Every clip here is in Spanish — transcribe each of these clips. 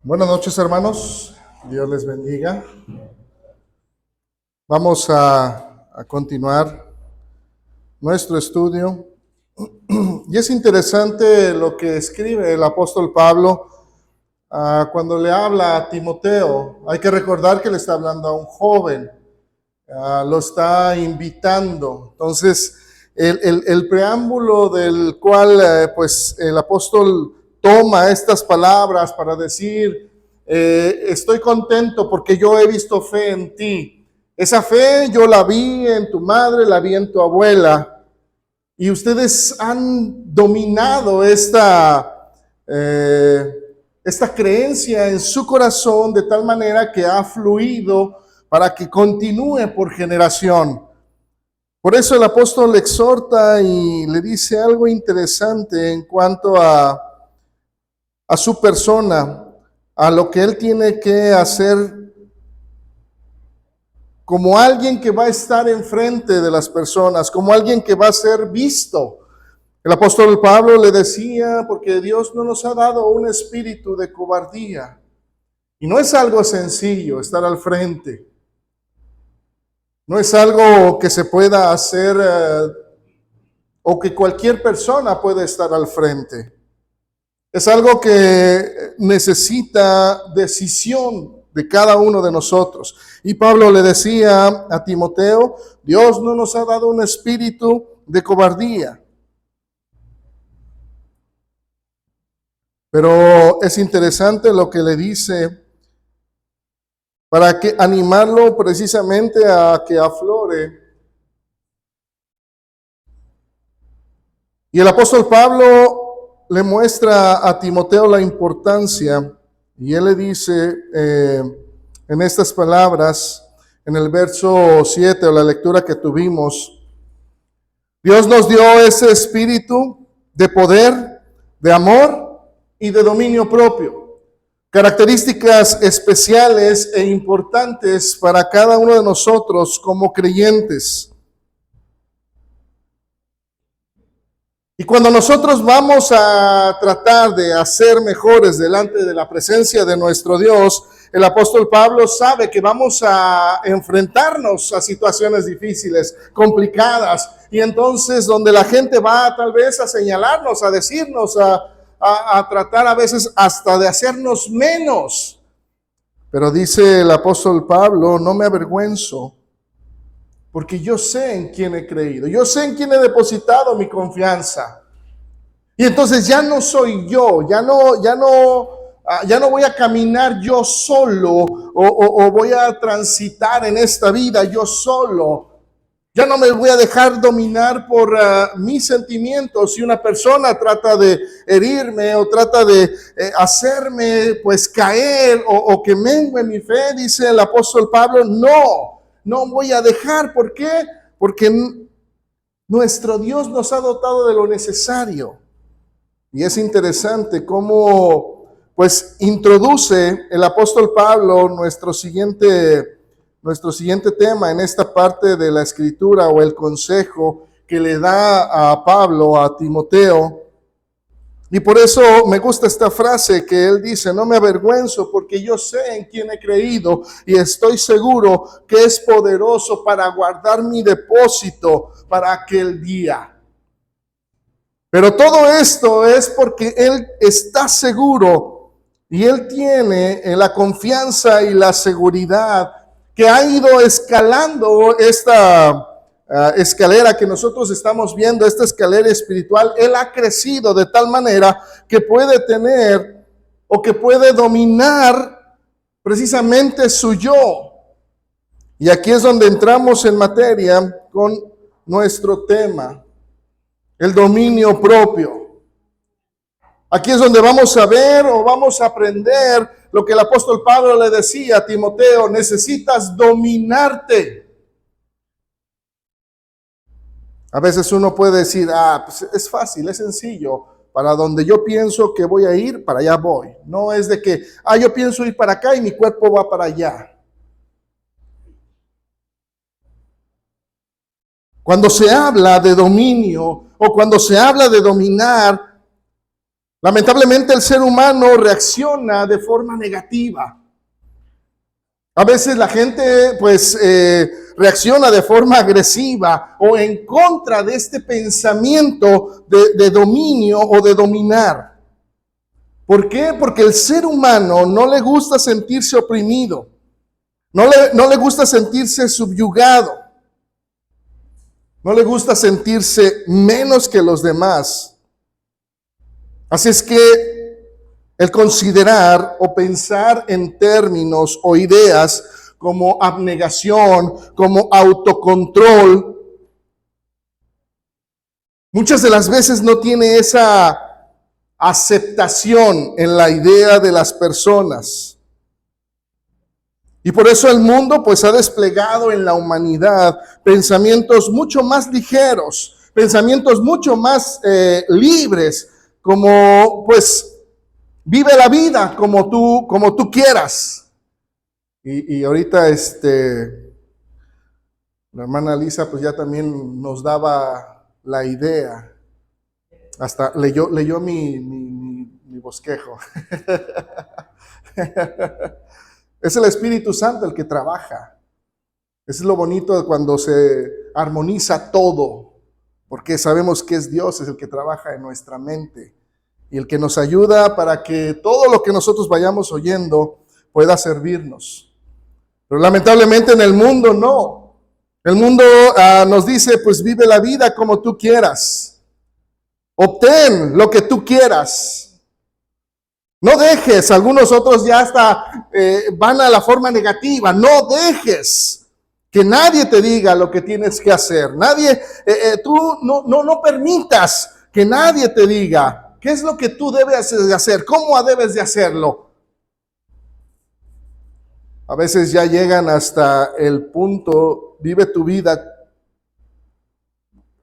Buenas noches, hermanos. Dios les bendiga. Vamos a continuar nuestro estudio. Y es interesante lo que escribe el apóstol Pablo cuando le habla a Timoteo. Hay que recordar que le está hablando a un joven, lo está invitando. Entonces, el preámbulo del cual pues el apóstol toma estas palabras para decir, estoy contento porque yo he visto fe en ti. Esa fe yo la vi en tu madre, la vi en tu abuela, y ustedes han dominado esta creencia en su corazón de tal manera que ha fluido para que continúe por generación. Por eso el apóstol le exhorta y le dice algo interesante en cuanto a su persona, a lo que él tiene que hacer como alguien que va a estar enfrente de las personas, como alguien que va a ser visto. El apóstol Pablo le decía, porque Dios no nos ha dado un espíritu de cobardía. Y no es algo sencillo estar al frente. No es algo que se pueda hacer o que cualquier persona pueda estar al frente. Es algo que necesita decisión de cada uno de nosotros. Y Pablo le decía a Timoteo, Dios no nos ha dado un espíritu de cobardía. Pero es interesante lo que le dice para que animarlo precisamente a que aflore. Y el apóstol Pablo le muestra a Timoteo la importancia, y él le dice en estas palabras, en el verso 7 o la lectura que tuvimos, Dios nos dio ese espíritu de poder, de amor y de dominio propio. Características especiales e importantes para cada uno de nosotros como creyentes. Y cuando nosotros vamos a tratar de hacer mejores delante de la presencia de nuestro Dios, el apóstol Pablo sabe que vamos a enfrentarnos a situaciones difíciles, complicadas, y entonces donde la gente va tal vez a señalarnos, a decirnos, a tratar a veces hasta de hacernos menos. Pero dice el apóstol Pablo, no me avergüenzo, porque yo sé en quién he creído, yo sé en quién he depositado mi confianza. Y entonces ya no soy yo, ya no voy a caminar yo solo o voy a transitar en esta vida yo solo. Ya no me voy a dejar dominar por mis sentimientos. Si una persona trata de herirme o trata de hacerme pues caer o que mengue mi fe, dice el apóstol Pablo, no voy a dejar. ¿Por qué? Porque nuestro Dios nos ha dotado de lo necesario. Y es interesante cómo pues introduce el apóstol Pablo nuestro siguiente tema en esta parte de la escritura o el consejo que le da a Pablo, a Timoteo. Y por eso me gusta esta frase que él dice, no me avergüenzo porque yo sé en quién he creído y estoy seguro que es poderoso para guardar mi depósito para aquel día. Pero todo esto es porque él está seguro y él tiene la confianza y la seguridad que ha ido escalando esta escalera que nosotros estamos viendo, esta escalera espiritual. Él ha crecido de tal manera que puede tener o que puede dominar precisamente su yo. Y aquí es donde entramos en materia con nuestro tema. El dominio propio. Aquí es donde vamos a ver o vamos a aprender lo que el apóstol Pablo le decía a Timoteo, necesitas dominarte. A veces uno puede decir, pues es fácil, es sencillo, para donde yo pienso que voy a ir, para allá voy. No es de que, yo pienso ir para acá y mi cuerpo va para allá. Cuando se habla de dominio o cuando se habla de dominar, Lamentablemente el ser humano reacciona de forma negativa. A veces la gente pues reacciona de forma agresiva o en contra de este pensamiento de dominio o de dominar. ¿Por qué? Porque el ser humano no le gusta sentirse oprimido, no le gusta sentirse subyugado, no le gusta sentirse menos que los demás. Así es que el considerar o pensar en términos o ideas como abnegación, como autocontrol, muchas de las veces no tiene esa aceptación en la idea de las personas. Y por eso el mundo pues ha desplegado en la humanidad pensamientos mucho más ligeros, pensamientos mucho más libres, como pues vive la vida como tú quieras. Y ahorita la hermana Lisa pues ya también nos daba la idea. Hasta leyó mi bosquejo. Es el Espíritu Santo el que trabaja. Eso es lo bonito de cuando se armoniza todo, porque sabemos que es Dios, es el que trabaja en nuestra mente y el que nos ayuda para que todo lo que nosotros vayamos oyendo pueda servirnos. Pero lamentablemente en el mundo no. El mundo nos dice, pues vive la vida como tú quieras. Obtén lo que tú quieras. No dejes, algunos otros ya hasta van a la forma negativa. No dejes que nadie te diga lo que tienes que hacer. Nadie, tú no permitas que nadie te diga qué es lo que tú debes de hacer, cómo debes de hacerlo. A veces ya llegan hasta el punto, vive tu vida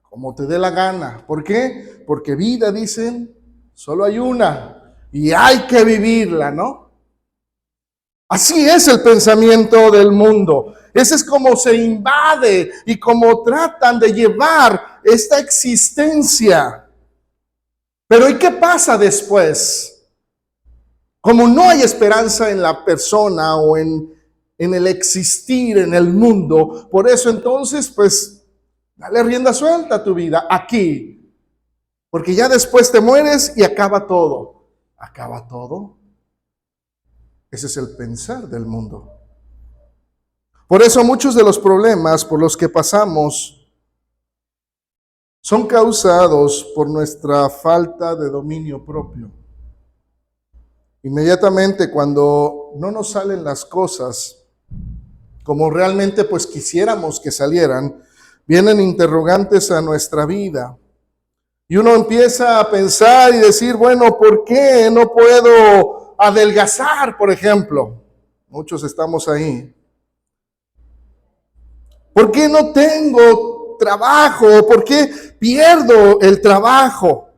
como te dé la gana. ¿Por qué? Porque vida, dicen, solo hay una y hay que vivirla, ¿no? Así es el pensamiento del mundo. Ese es como se invade y como tratan de llevar esta existencia. Pero ¿y qué pasa después? Como no hay esperanza en la persona o en el existir en el mundo, por eso entonces, pues, dale rienda suelta a tu vida aquí. Porque ya después te mueres y acaba todo. ¿Acaba todo? Ese es el pensar del mundo. Por eso muchos de los problemas por los que pasamos son causados por nuestra falta de dominio propio. Inmediatamente cuando no nos salen las cosas como realmente pues quisiéramos que salieran, vienen interrogantes a nuestra vida. Y uno empieza a pensar y decir, bueno, ¿por qué no puedo adelgazar, por ejemplo? Muchos estamos ahí. ¿Por qué no tengo trabajo? ¿Por qué pierdo el trabajo?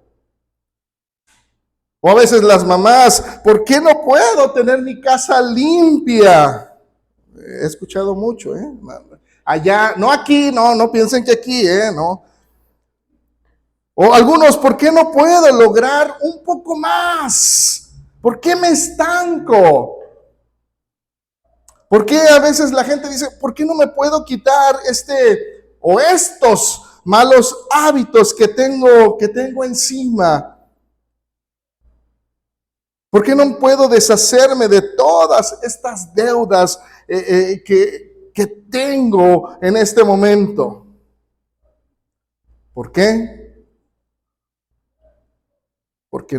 O a veces las mamás, ¿por qué no puedo tener mi casa limpia? He escuchado mucho, ¿eh? Allá, no aquí, no piensen que aquí, no. O algunos, ¿por qué no puedo lograr un poco más? ¿Por qué me estanco? ¿Por qué a veces la gente dice, ¿por qué no me puedo quitar o estos malos hábitos que tengo encima? ¿Por qué no puedo deshacerme de todas estas deudas que tengo en este momento? ¿Por qué? Porque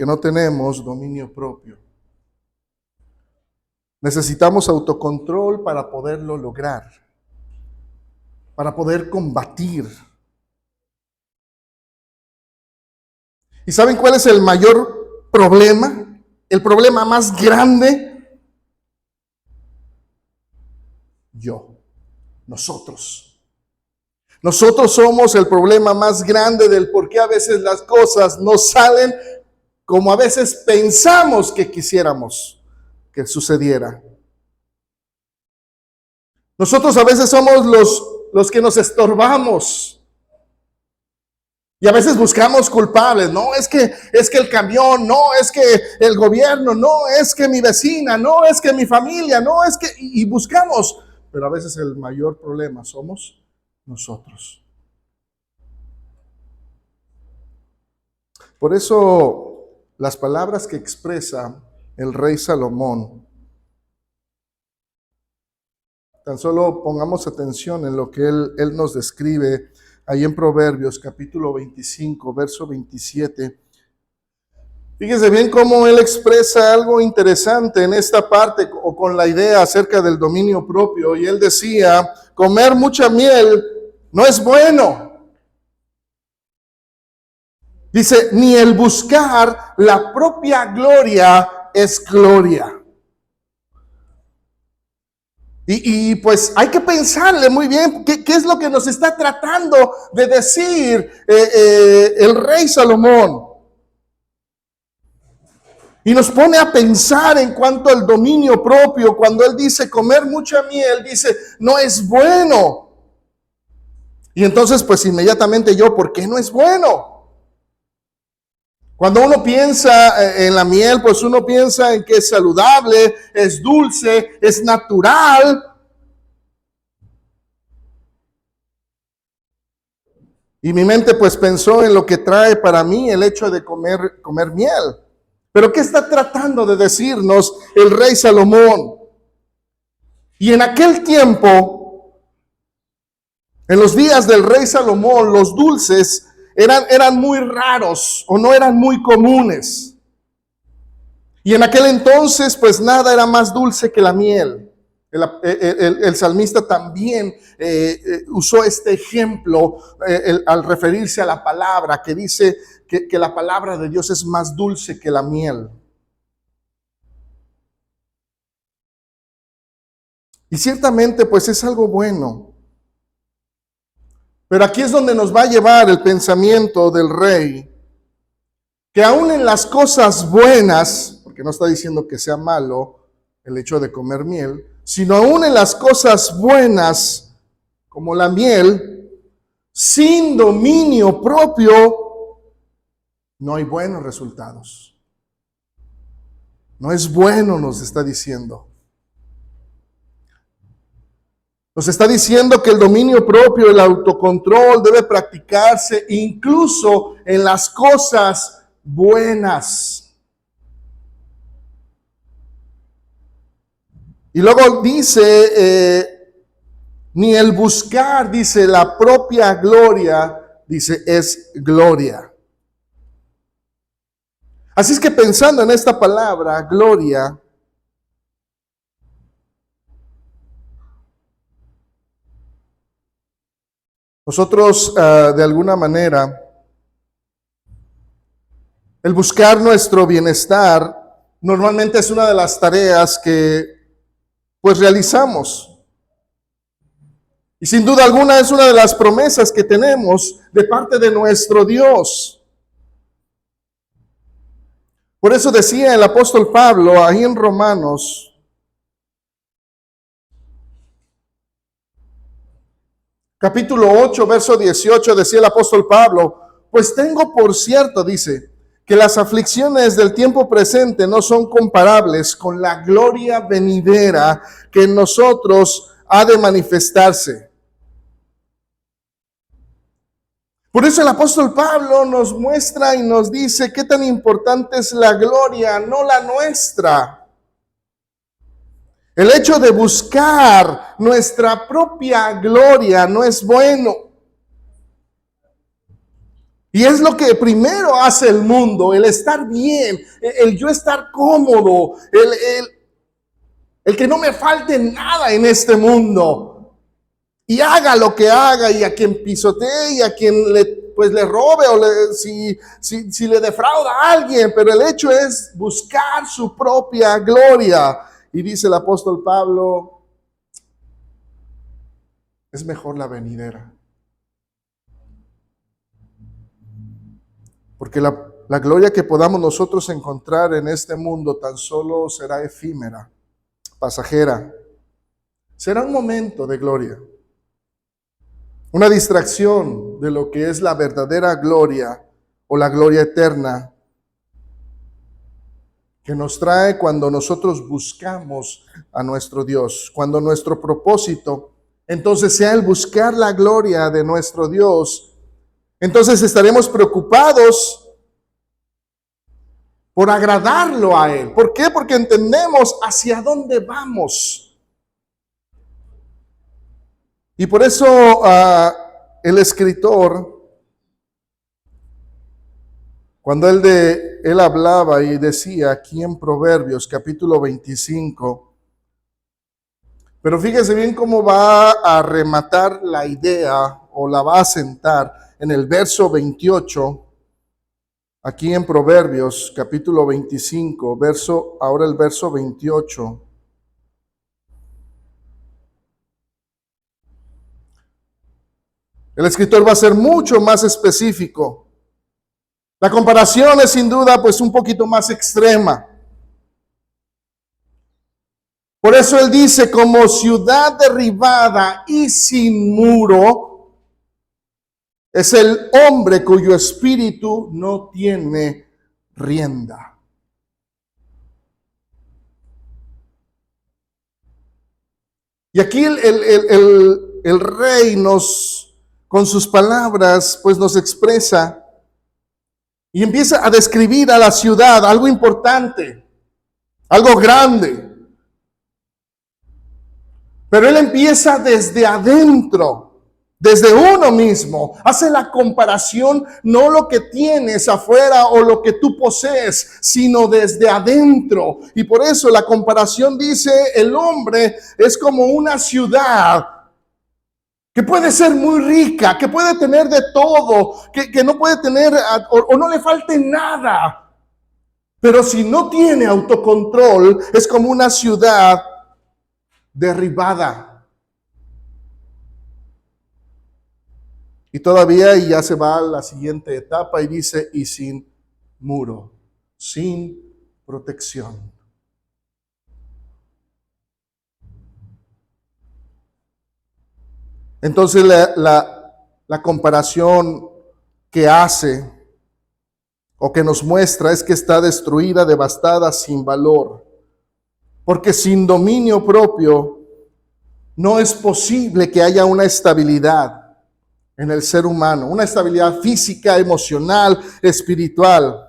no tenemos dominio propio. Necesitamos autocontrol para poderlo lograr, para poder combatir. ¿Y saben cuál es el mayor problema? El problema más grande. Nosotros. Nosotros somos el problema más grande del por qué a veces las cosas no salen como a veces pensamos que quisiéramos que sucediera. Nosotros a veces somos los que nos estorbamos. Y a veces buscamos culpables, no, es que el camión, no, es que el gobierno, no, es que mi vecina, no, es que mi familia, no, es que, y buscamos, pero a veces el mayor problema somos nosotros. Por eso las palabras que expresa el rey Salomón, tan solo pongamos atención en lo que él nos describe ahí en Proverbios capítulo 25, verso 27. Fíjese bien cómo él expresa algo interesante en esta parte o con la idea acerca del dominio propio. Y él decía, comer mucha miel no es bueno. Dice, ni el buscar la propia gloria es gloria. Y pues hay que pensarle muy bien qué es lo que nos está tratando de decir el rey Salomón. Y nos pone a pensar en cuanto al dominio propio. Cuando él dice comer mucha miel, dice no es bueno. Y entonces pues inmediatamente yo, ¿por qué no es bueno? Cuando uno piensa en la miel, pues uno piensa en que es saludable, es dulce, es natural. Y mi mente pues pensó en lo que trae para mí el hecho de comer miel. Pero ¿qué está tratando de decirnos el rey Salomón? Y en aquel tiempo, en los días del rey Salomón, los dulces eran muy raros o no eran muy comunes. Y en aquel entonces, pues nada era más dulce que la miel. El salmista también usó este ejemplo al referirse a la palabra, que dice que la palabra de Dios es más dulce que la miel. Y ciertamente, pues es algo bueno. Pero aquí es donde nos va a llevar el pensamiento del rey, que aún en las cosas buenas, porque no está diciendo que sea malo el hecho de comer miel, sino aún en las cosas buenas, como la miel, sin dominio propio, no hay buenos resultados. No es bueno, nos está diciendo. Nos está diciendo que el dominio propio, el autocontrol debe practicarse incluso en las cosas buenas. Y luego dice, ni el buscar, dice, la propia gloria, dice, es gloria. Así es que pensando en esta palabra, gloria, nosotros de alguna manera, el buscar nuestro bienestar normalmente es una de las tareas que pues realizamos. Y sin duda alguna es una de las promesas que tenemos de parte de nuestro Dios. Por eso decía el apóstol Pablo ahí en Romanos, capítulo 8, verso 18, decía el apóstol Pablo, pues tengo por cierto, dice, que las aflicciones del tiempo presente no son comparables con la gloria venidera que en nosotros ha de manifestarse. Por eso el apóstol Pablo nos muestra y nos dice qué tan importante es la gloria, no la nuestra. El hecho de buscar nuestra propia gloria no es bueno. Y es lo que primero hace el mundo, el estar bien, el yo estar cómodo, el que no me falte nada en este mundo. Y haga lo que haga y a quien pisotee y a quien le robe o si le defrauda a alguien. Pero el hecho es buscar su propia gloria. Y dice el apóstol Pablo, es mejor la venidera. Porque la gloria que podamos nosotros encontrar en este mundo tan solo será efímera, pasajera. Será un momento de gloria. una distracción de lo que es la verdadera gloria o la gloria eterna que nos trae cuando nosotros buscamos a nuestro Dios, cuando nuestro propósito entonces sea el buscar la gloria de nuestro Dios. Entonces estaremos preocupados por agradarlo a Él. ¿Por qué? Porque entendemos hacia dónde vamos. Y por eso el escritor, cuando él hablaba y decía aquí en Proverbios capítulo 25, pero fíjese bien cómo va a rematar la idea o la va a sentar en el verso 28, aquí en Proverbios capítulo 25, ahora el verso 28. El escritor va a ser mucho más específico. La comparación es sin duda pues un poquito más extrema. Por eso él dice, como ciudad derribada y sin muro, es el hombre cuyo espíritu no tiene rienda. Y aquí el rey con sus palabras, pues nos expresa y empieza a describir a la ciudad, algo importante, algo grande. Pero él empieza desde adentro, desde uno mismo. Hace la comparación, no lo que tienes afuera o lo que tú posees, sino desde adentro. Y por eso la comparación dice, el hombre es como una ciudad que puede ser muy rica, que puede tener de todo, que no puede tener o no le falte nada. Pero si no tiene autocontrol, es como una ciudad derribada. Y todavía ya se va a la siguiente etapa y dice, y sin muro, sin protección. Entonces la comparación que hace o que nos muestra es que está destruida, devastada, sin valor. Porque sin dominio propio no es posible que haya una estabilidad en el ser humano, una estabilidad física, emocional, espiritual.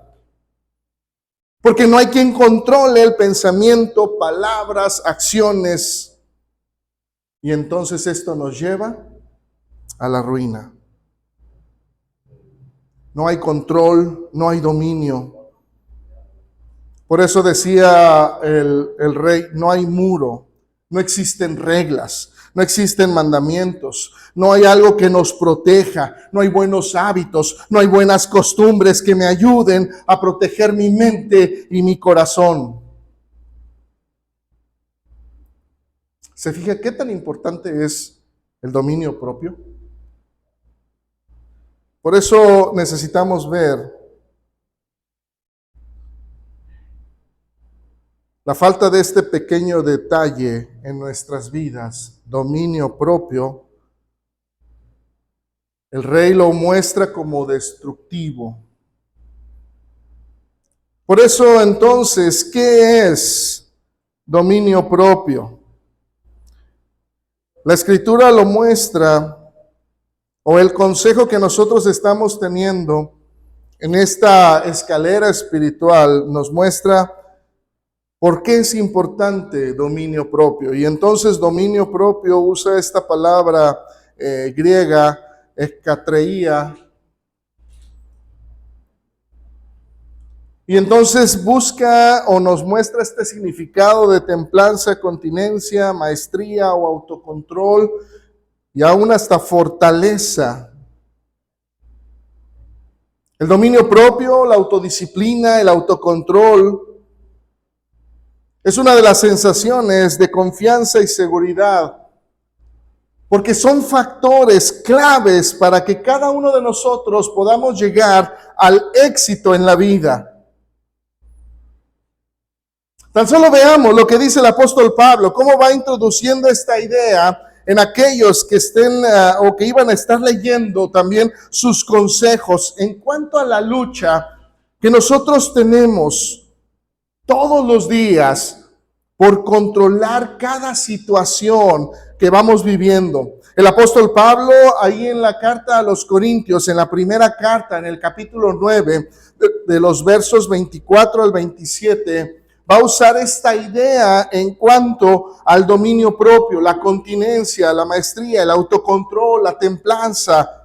Porque no hay quien controle el pensamiento, palabras, acciones. Y entonces esto nos lleva a la ruina. No hay control, no hay dominio. Por eso decía el rey, no hay muro, no existen reglas, no existen mandamientos, no hay algo que nos proteja, no hay buenos hábitos, no hay buenas costumbres que me ayuden a proteger mi mente y mi corazón. ¿Se fija qué tan importante es el dominio propio? Por eso necesitamos ver la falta de este pequeño detalle en nuestras vidas, dominio propio. El rey lo muestra como destructivo. Por eso entonces, ¿qué es dominio propio? La Escritura lo muestra, o el consejo que nosotros estamos teniendo en esta escalera espiritual nos muestra por qué es importante dominio propio. Y entonces dominio propio usa esta palabra griega, eskatreia. Y entonces busca o nos muestra este significado de templanza, continencia, maestría o autocontrol y aún hasta fortaleza. El dominio propio, la autodisciplina, el autocontrol es una de las sensaciones de confianza y seguridad, porque son factores claves para que cada uno de nosotros podamos llegar al éxito en la vida. Tan solo veamos lo que dice el apóstol Pablo, cómo va introduciendo esta idea en aquellos que estén o que iban a estar leyendo también sus consejos en cuanto a la lucha que nosotros tenemos todos los días por controlar cada situación que vamos viviendo. El apóstol Pablo, ahí en la carta a los Corintios, en la primera carta, en el capítulo 9, de los versos 24 al 27, va a usar esta idea en cuanto al dominio propio, la continencia, la maestría, el autocontrol, la templanza.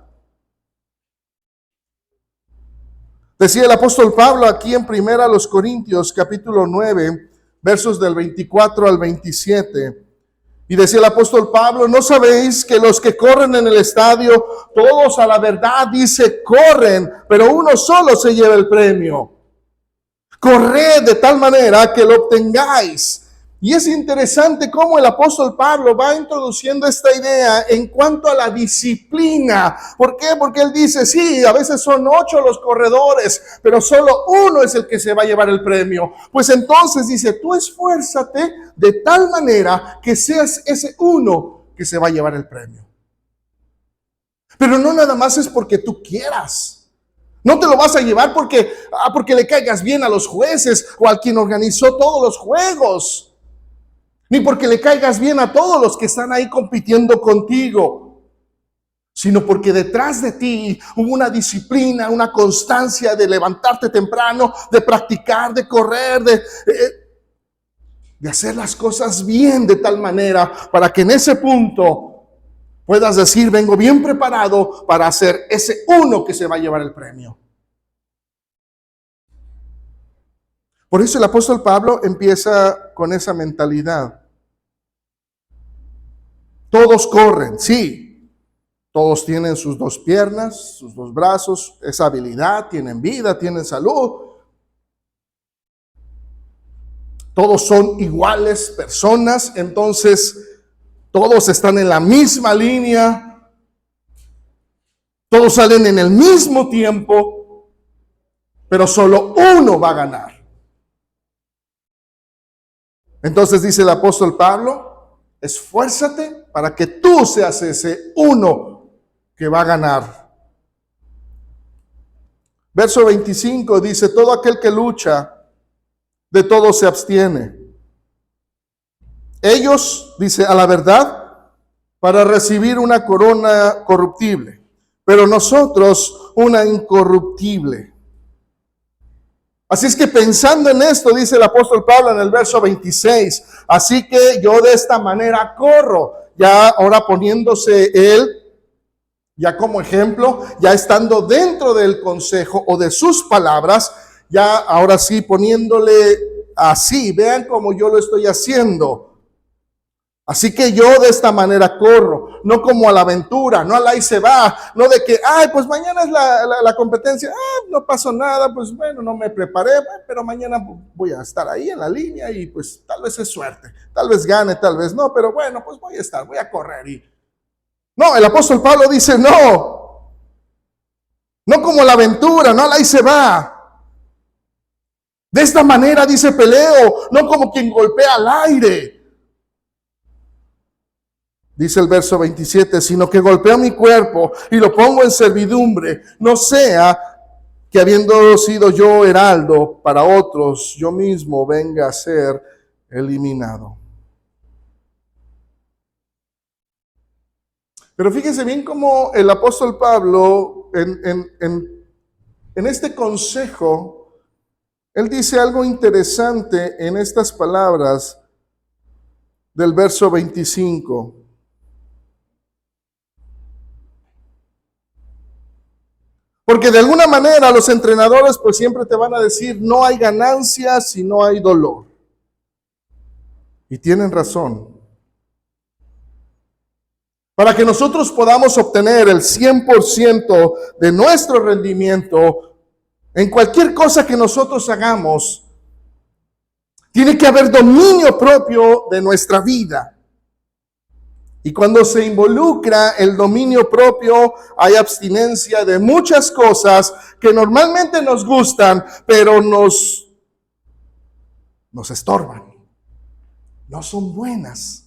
Decía el apóstol Pablo aquí en primera a los Corintios, capítulo 9, versos del 24 al 27. Y decía el apóstol Pablo, ¿no sabéis que los que corren en el estadio, todos a la verdad dice corren, pero uno solo se lleva el premio? Corred de tal manera que lo obtengáis. Y es interesante cómo el apóstol Pablo va introduciendo esta idea en cuanto a la disciplina. ¿Por qué? Porque él dice, sí, a veces son 8 los corredores, pero solo uno es el que se va a llevar el premio. Pues entonces dice, tú esfuérzate de tal manera que seas ese uno que se va a llevar el premio. Pero no nada más es porque tú quieras. No te lo vas a llevar porque le caigas bien a los jueces o a quien organizó todos los juegos. Ni porque le caigas bien a todos los que están ahí compitiendo contigo, sino porque detrás de ti hubo una disciplina, una constancia de levantarte temprano, de practicar, de correr, de hacer las cosas bien de tal manera para que en ese punto puedas decir, vengo bien preparado para ser ese uno que se va a llevar el premio. Por eso el apóstol Pablo empieza con esa mentalidad. Todos corren, sí. Todos tienen sus 2 piernas, sus 2 brazos, esa habilidad, tienen vida, tienen salud. Todos son iguales personas, entonces todos están en la misma línea. Todos salen en el mismo tiempo, pero solo uno va a ganar. Entonces dice el apóstol Pablo, esfuérzate para que tú seas ese uno que va a ganar. Verso 25 dice, todo aquel que lucha, de todo se abstiene. Ellos, dice, a la verdad, para recibir una corona corruptible, pero nosotros una incorruptible. Así es que pensando en esto, dice el apóstol Pablo en el verso 26, así que yo de esta manera corro, ya ahora poniéndose él, ya como ejemplo, ya estando dentro del consejo o de sus palabras, ya ahora sí poniéndole así, vean cómo yo lo estoy haciendo. Así que yo de esta manera corro, no como a la aventura, no a la ahí se va, no de que, ay, pues mañana es la competencia, no pasó nada, pues bueno, no me preparé, pero mañana voy a estar ahí en la línea y pues tal vez es suerte, tal vez gane, tal vez no, pero bueno, pues voy a correr. No, el apóstol Pablo dice, no como la aventura, no a la ahí se va. De esta manera dice peleo, no como quien golpea al aire. Dice el verso 27, sino que golpeo mi cuerpo y lo pongo en servidumbre, no sea que habiendo sido yo heraldo para otros, yo mismo venga a ser eliminado. Pero fíjense bien cómo el apóstol Pablo en este consejo, él dice algo interesante en estas palabras del verso 25. Porque de alguna manera los entrenadores pues siempre te van a decir, no hay ganancias si no hay dolor. Y tienen razón. Para que nosotros podamos obtener el 100% de nuestro rendimiento en cualquier cosa que nosotros hagamos, tiene que haber dominio propio de nuestra vida. Y cuando se involucra el dominio propio, hay abstinencia de muchas cosas que normalmente nos gustan, pero nos estorban. No son buenas.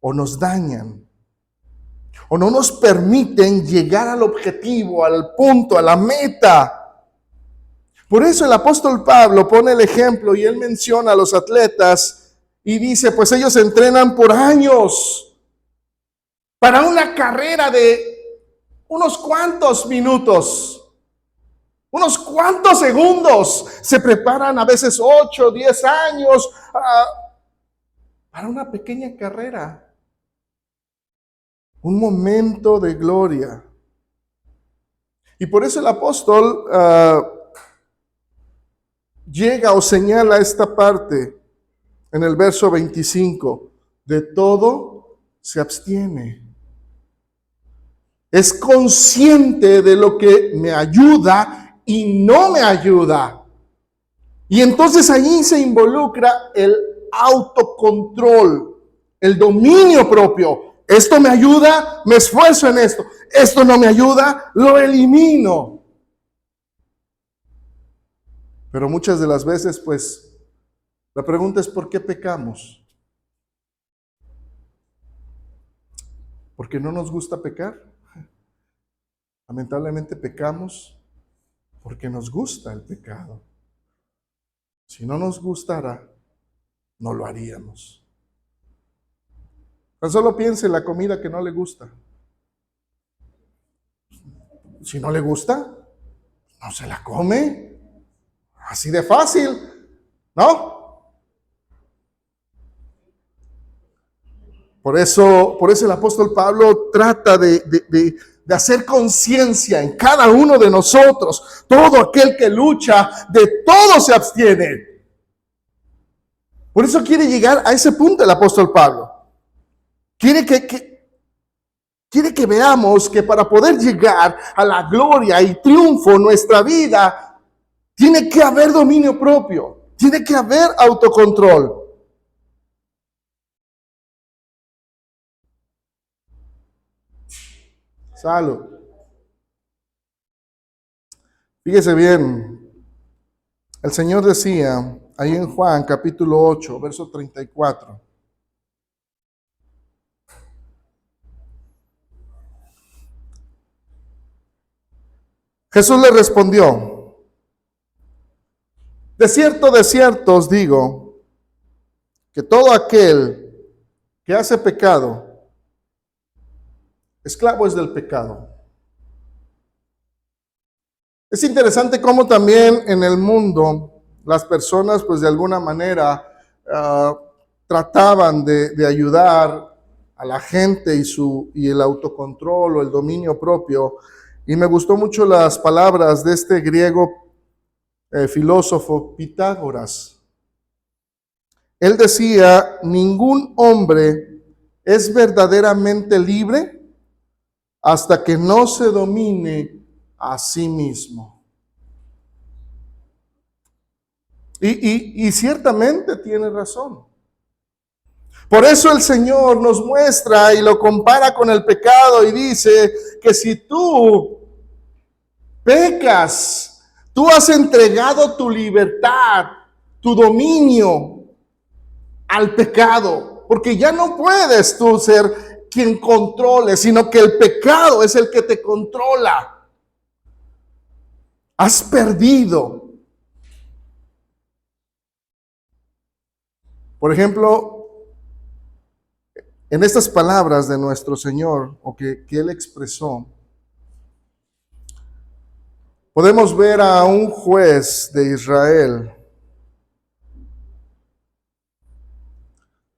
o nos dañan o no nos permiten llegar al objetivo, al punto, a la meta. Por eso el apóstol Pablo pone el ejemplo y él menciona a los atletas y dice, pues ellos entrenan por años para una carrera de unos cuantos minutos, unos cuantos segundos. Se preparan a veces 8, 10 años para una pequeña carrera. Un momento de gloria. Y por eso el apóstol llega o señala esta parte en el verso 25. De todo se abstiene. Es consciente de lo que me ayuda y no me ayuda. Y entonces allí se involucra el autocontrol, el dominio propio. Esto me ayuda, me esfuerzo en esto. Esto no me ayuda, lo elimino. Pero muchas de las veces, pues, la pregunta es ¿por qué pecamos? ¿Porque no nos gusta pecar? Lamentablemente pecamos porque nos gusta el pecado. Si no nos gustara, no lo haríamos. Tan solo piense en la comida que no le gusta. Si no le gusta, no se la come. Así de fácil, ¿no? Por eso el apóstol Pablo trata de hacer conciencia en cada uno de nosotros. Todo aquel que lucha, de todo se abstiene. Por eso quiere llegar a ese punto el apóstol Pablo. Quiere que veamos que para poder llegar a la gloria y triunfo en nuestra vida, tiene que haber dominio propio, tiene que haber autocontrol. Salud. Fíjese bien, el Señor decía ahí en Juan capítulo 8, verso 34. Jesús le respondió, de cierto os digo, que todo aquel que hace pecado, esclavo es del pecado. Es interesante cómo también en el mundo las personas pues de alguna manera trataban de ayudar a la gente y el autocontrol o el dominio propio. Y me gustó mucho las palabras de este griego filósofo Pitágoras. Él decía, ningún hombre es verdaderamente libre hasta que no se domine a sí mismo. Y ciertamente tiene razón. Por eso el Señor nos muestra y lo compara con el pecado y dice que si tú pecas, tú has entregado tu libertad, tu dominio al pecado, porque ya no puedes tú ser quien controle, sino que el pecado es el que te controla. Has perdido. Por ejemplo, en estas palabras de nuestro Señor, o que Él expresó, podemos ver a un juez de Israel,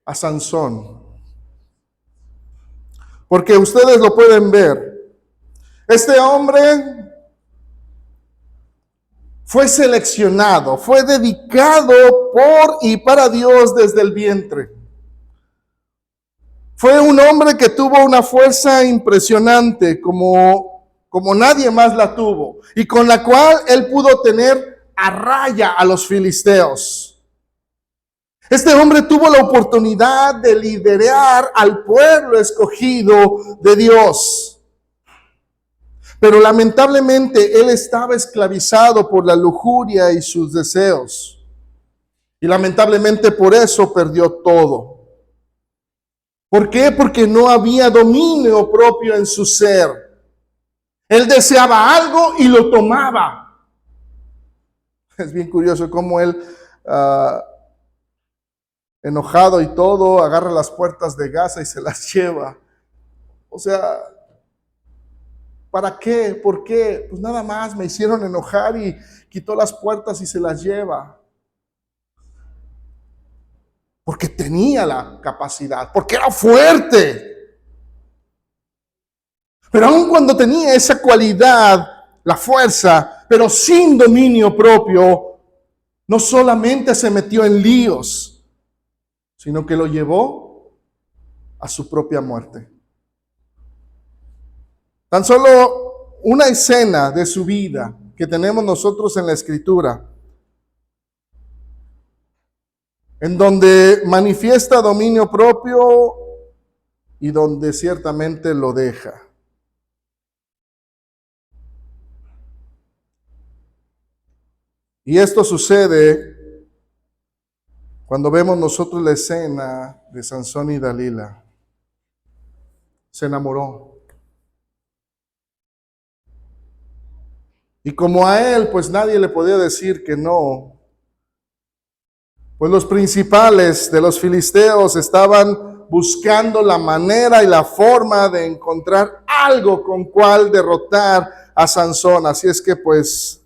a Sansón. Porque ustedes lo pueden ver. Este hombre fue seleccionado, fue dedicado por y para Dios desde el vientre. Fue un hombre que tuvo una fuerza impresionante como nadie más la tuvo y con la cual él pudo tener a raya a los filisteos. Este hombre tuvo la oportunidad de liderar al pueblo escogido de Dios. Pero lamentablemente él estaba esclavizado por la lujuria y sus deseos. Y lamentablemente por eso perdió todo. ¿Por qué? Porque no había dominio propio en su ser. Él deseaba algo y lo tomaba. Es bien curioso cómo él, enojado y todo, agarra las puertas de Gaza y se las lleva. O sea, ¿para qué? ¿Por qué? Pues nada más me hicieron enojar y quitó las puertas y se las lleva. Porque tenía la capacidad, porque era fuerte. Pero aun cuando tenía esa cualidad, la fuerza, pero sin dominio propio, no solamente se metió en líos, sino que lo llevó a su propia muerte. Tan solo una escena de su vida que tenemos nosotros en la Escritura, en donde manifiesta dominio propio y donde ciertamente lo deja. Y esto sucede cuando vemos nosotros la escena de Sansón y Dalila. Se enamoró. Y como a él, pues nadie le podía decir que no, pues los principales de los filisteos estaban buscando la manera y la forma de encontrar algo con cual derrotar a Sansón. Así es que pues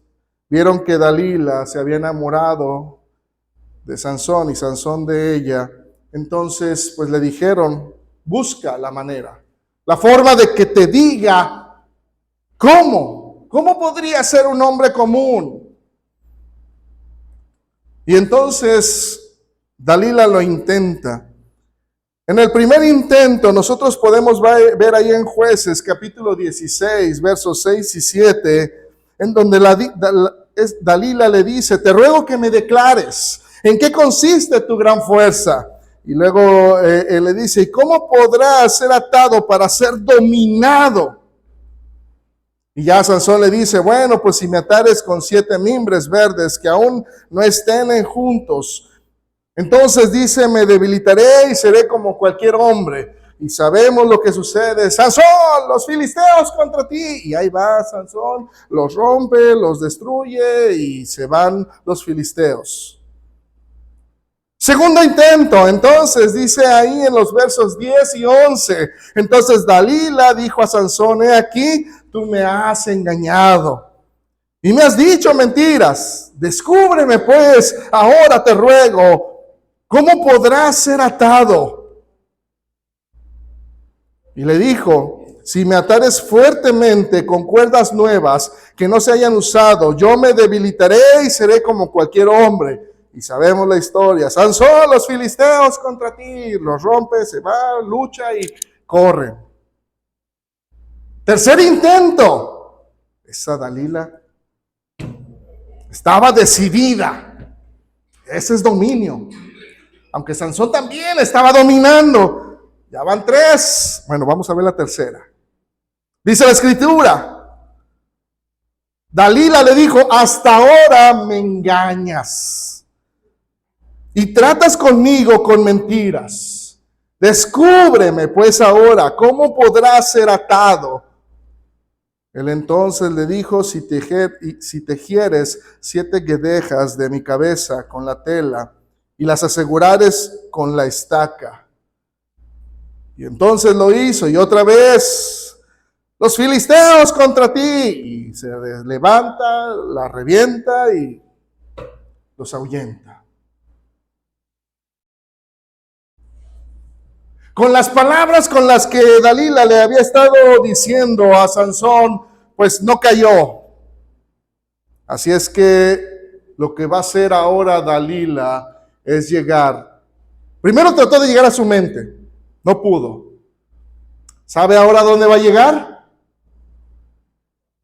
vieron que Dalila se había enamorado de Sansón y Sansón de ella. Entonces pues le dijeron, busca la manera, la forma de que te diga cómo podría ser un hombre común. Y entonces Dalila lo intenta. En el primer intento nosotros podemos ver ahí en Jueces capítulo 16, versos 6 y 7, en donde Dalila le dice, te ruego que me declares, ¿en qué consiste tu gran fuerza? Y luego él le dice, ¿y cómo podrás ser atado para ser dominado? Y ya Sansón le dice, bueno, pues si me atares con 7 mimbres verdes que aún no estén juntos, entonces dice, me debilitaré y seré como cualquier hombre. Y sabemos lo que sucede. Sansón, los filisteos contra ti. Y ahí va Sansón, los rompe, los destruye y se van los filisteos. Segundo intento, entonces dice ahí en los versos 10 y 11, entonces Dalila dijo a Sansón, he aquí, tú me has engañado y me has dicho mentiras. Descúbreme pues, ahora te ruego, ¿cómo podrás ser atado? Y le dijo, si me atares fuertemente con cuerdas nuevas que no se hayan usado, yo me debilitaré y seré como cualquier hombre. Y sabemos la historia. Sansón, los filisteos contra ti, los rompe, se va, lucha y corre. Tercer intento. Esa Dalila estaba decidida. Ese es dominio. Aunque Sansón también estaba dominando. Ya van 3. Bueno, vamos a ver la tercera. Dice la Escritura. Dalila le dijo, hasta ahora me engañas y tratas conmigo con mentiras. Descúbreme pues ahora, ¿cómo podrás ser atado? Él entonces le dijo, si tejieres 7 guedejas de mi cabeza con la tela y las asegurares con la estaca. Y entonces lo hizo, y otra vez, los filisteos contra ti. Y se levanta, la revienta y los ahuyenta. Con las palabras con las que Dalila le había estado diciendo a Sansón, pues no cayó. Así es que lo que va a hacer ahora Dalila es llegar. Primero trató de llegar a su mente, no pudo. ¿Sabe ahora dónde va a llegar?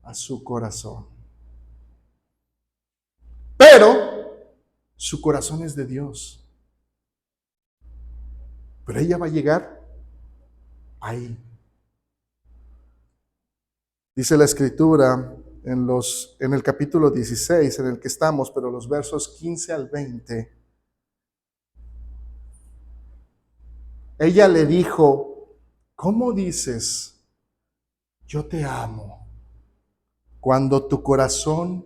A su corazón. Pero su corazón es de Dios. Pero ella va a llegar ahí. Dice la Escritura en el capítulo 16 en el que estamos, pero los versos 15 al 20. ella le dijo, ¿cómo dices, yo te amo, cuando tu corazón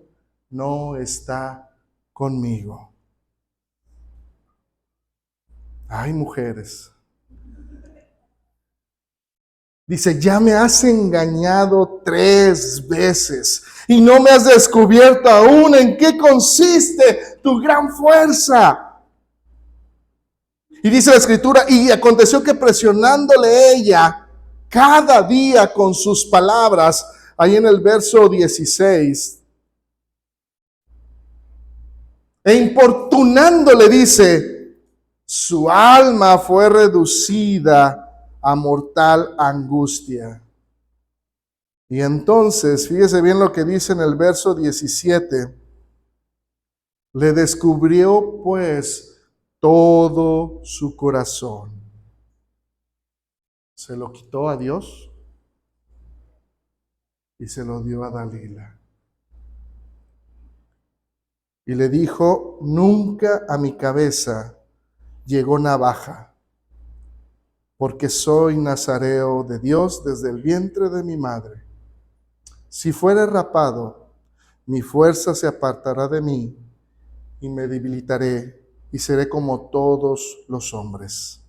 no está conmigo? Ay, mujeres. Dice, ya me has engañado 3 veces y no me has descubierto aún en qué consiste tu gran fuerza. Y dice la escritura, y aconteció que presionándole ella cada día con sus palabras, ahí en el verso 16, e importunándole, dice, su alma fue reducida a mortal angustia. Y entonces, fíjese bien lo que dice en el verso 17, le descubrió pues todo su corazón. Se lo quitó a Dios y se lo dio a Dalila. Y le dijo, nunca a mi cabeza llegó navaja, porque soy nazareo de Dios desde el vientre de mi madre. Si fuere rapado, mi fuerza se apartará de mí y me debilitaré y seré como todos los hombres.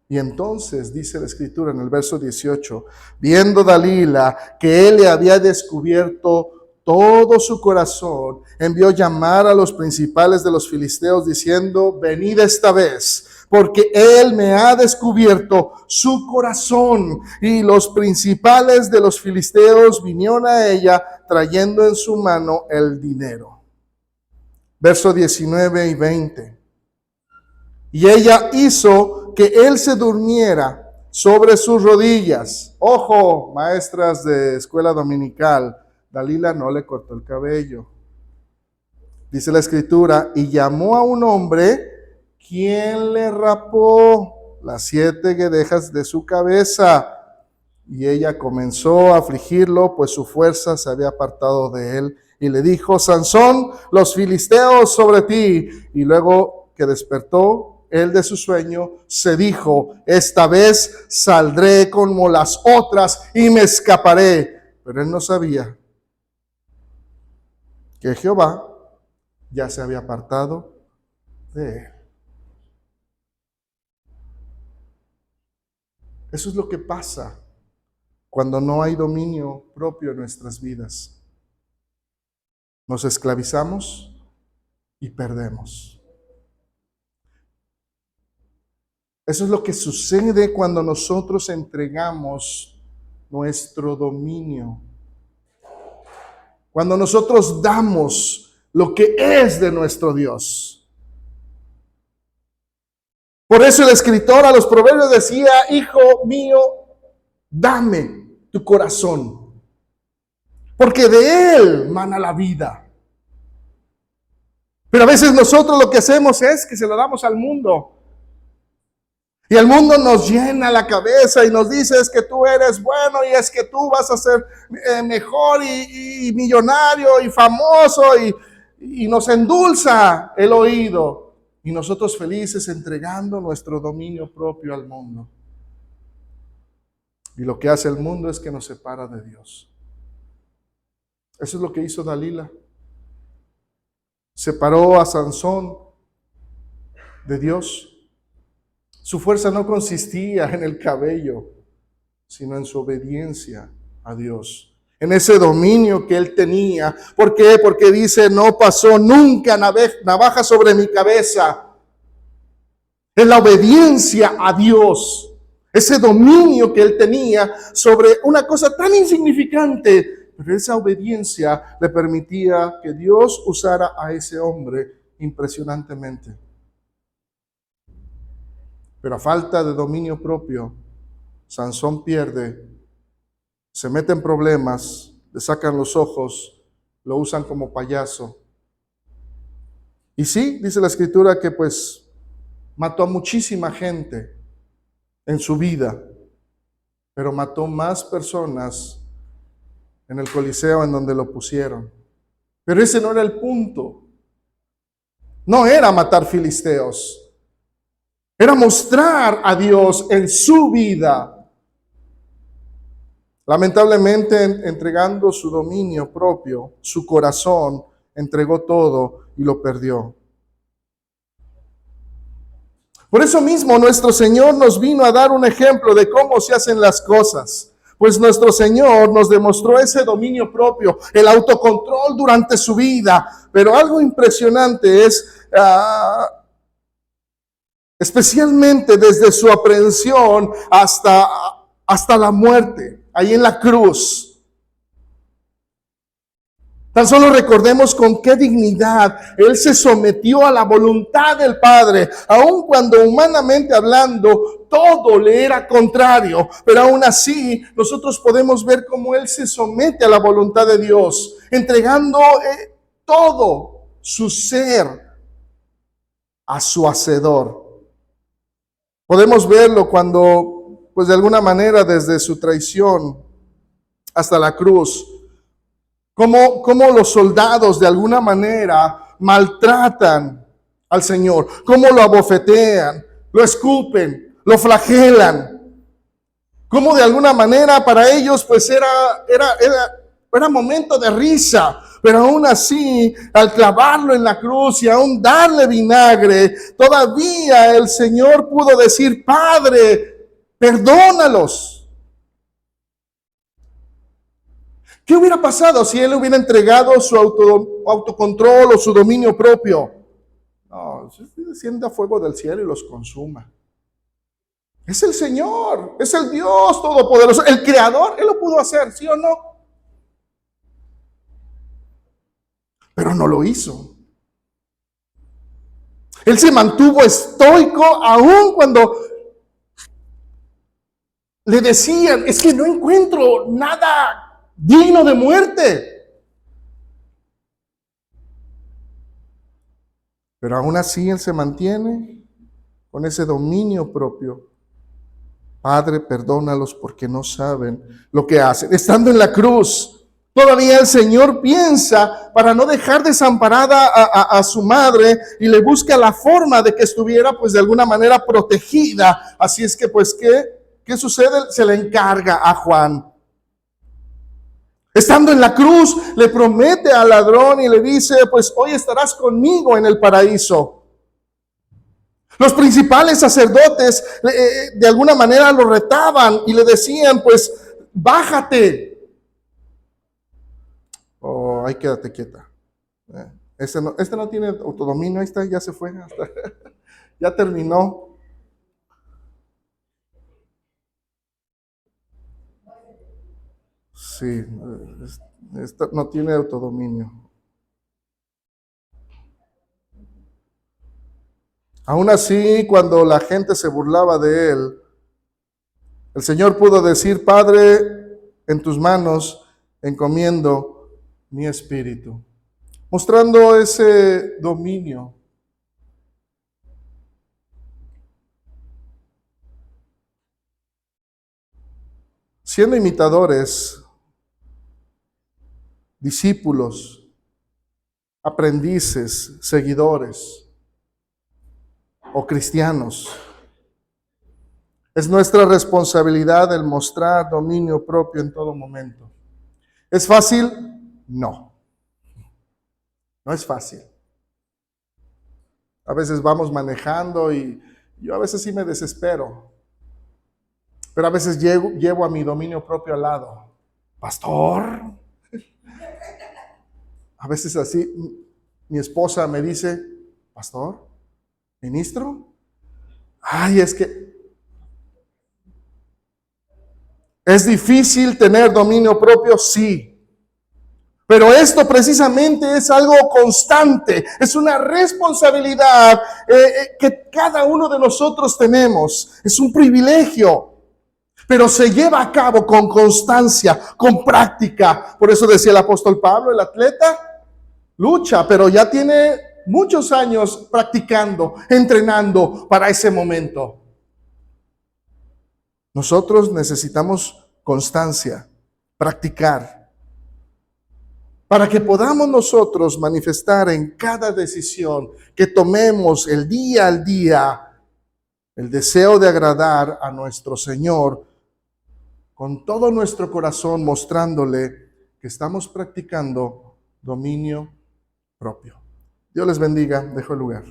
Y entonces dice la escritura en el verso 18, viendo Dalila que él le había descubierto todo su corazón, envió llamar a los principales de los filisteos diciendo, venid esta vez, porque él me ha descubierto su corazón. Y los principales de los filisteos vinieron a ella trayendo en su mano el dinero. Verso 19 y 20. Y ella hizo que él se durmiera sobre sus rodillas. Ojo, maestras de escuela dominical, Dalila no le cortó el cabello. Dice la escritura, y llamó a un hombre, quien le rapó las 7 guedejas de su cabeza. Y ella comenzó a afligirlo, pues su fuerza se había apartado de él. Y le dijo, Sansón, los filisteos sobre ti. Y luego que despertó él de su sueño, se dijo, esta vez saldré como las otras y me escaparé. Pero él no sabía que Jehová ya se había apartado de él. Eso es lo que pasa cuando no hay dominio propio en nuestras vidas. Nos esclavizamos y perdemos. Eso es lo que sucede cuando nosotros entregamos nuestro dominio. Cuando nosotros damos lo que es de nuestro Dios. Por eso el escritor a los Proverbios decía, hijo mío, dame tu corazón, porque de él mana la vida. Pero a veces nosotros lo que hacemos es que se lo damos al mundo. Y el mundo nos llena la cabeza y nos dice es que tú eres bueno y es que tú vas a ser mejor y millonario y famoso y nos endulza el oído. Y nosotros felices entregando nuestro dominio propio al mundo. Y lo que hace el mundo es que nos separa de Dios. Eso es lo que hizo Dalila. Separó a Sansón de Dios. Su fuerza no consistía en el cabello, sino en su obediencia a Dios. En ese dominio que él tenía. ¿Por qué? Porque dice, no pasó nunca navaja sobre mi cabeza. Es la obediencia a Dios. Ese dominio que él tenía sobre una cosa tan insignificante. Pero esa obediencia le permitía que Dios usara a ese hombre impresionantemente. Pero a falta de dominio propio, Sansón pierde, se mete en problemas, le sacan los ojos, lo usan como payaso. Y sí, dice la escritura que pues mató a muchísima gente en su vida, pero mató más personas en el Coliseo en donde lo pusieron. Pero ese no era el punto. No era matar filisteos. Era mostrar a Dios en su vida. Lamentablemente, entregando su dominio propio, su corazón, entregó todo y lo perdió. Por eso mismo nuestro Señor nos vino a dar un ejemplo de cómo se hacen las cosas. Pues nuestro Señor nos demostró ese dominio propio, el autocontrol durante su vida. Pero algo impresionante es, especialmente desde su aprehensión hasta la muerte, ahí en la cruz. Tan solo recordemos con qué dignidad Él se sometió a la voluntad del Padre, aun cuando humanamente hablando todo le era contrario, pero aún así nosotros podemos ver cómo Él se somete a la voluntad de Dios, entregando todo su ser a su Hacedor. Podemos verlo cuando, pues de alguna manera, desde su traición hasta la cruz, cómo los soldados de alguna manera maltratan al Señor, cómo lo abofetean, lo escupen, lo flagelan, cómo de alguna manera para ellos pues era momento de risa, pero aún así, al clavarlo en la cruz y aún darle vinagre, todavía el Señor pudo decir: Padre, perdónalos. ¿Qué hubiera pasado si Él hubiera entregado su autocontrol o su dominio propio? No, desciende a fuego del cielo y los consuma. Es el Señor, es el Dios Todopoderoso, el Creador. Él lo pudo hacer, ¿sí o no? Pero no lo hizo. Él se mantuvo estoico aún cuando le decían: es que no encuentro nada digno de muerte. Pero aún así Él se mantiene con ese dominio propio. Padre, perdónalos porque no saben lo que hacen. Estando en la cruz, todavía el Señor piensa para no dejar desamparada a su madre y le busca la forma de que estuviera pues de alguna manera protegida. Así es que pues ¿qué sucede? Se le encarga a Juan. Estando en la cruz, le promete al ladrón y le dice: pues hoy estarás conmigo en el paraíso. Los principales sacerdotes de alguna manera lo retaban y le decían: pues bájate. Oh, ahí quédate quieta. Este no tiene autodominio, ahí está, ya se fue, ya terminó. Sí, no tiene autodominio. Aún así, cuando la gente se burlaba de Él, el Señor pudo decir: Padre, en tus manos encomiendo mi espíritu, mostrando ese dominio. Siendo imitadores, discípulos, aprendices, seguidores o cristianos, es nuestra responsabilidad el mostrar dominio propio en todo momento. ¿Es fácil? No, no es fácil. A veces vamos manejando y yo a veces sí me desespero, pero a veces llevo a mi dominio propio al lado. Pastor, a veces así mi esposa me dice: pastor, ministro, ay, es que es difícil tener dominio propio, sí. Pero esto precisamente es algo constante, es una responsabilidad que cada uno de nosotros tenemos, es un privilegio, pero se lleva a cabo con constancia, con práctica. Por eso decía el apóstol Pablo: el atleta lucha, pero ya tiene muchos años practicando, entrenando para ese momento. Nosotros necesitamos constancia, practicar, para que podamos nosotros manifestar en cada decisión que tomemos el día al día el deseo de agradar a nuestro Señor con todo nuestro corazón, mostrándole que estamos practicando dominio propio. Dios les bendiga. Dejo el lugar.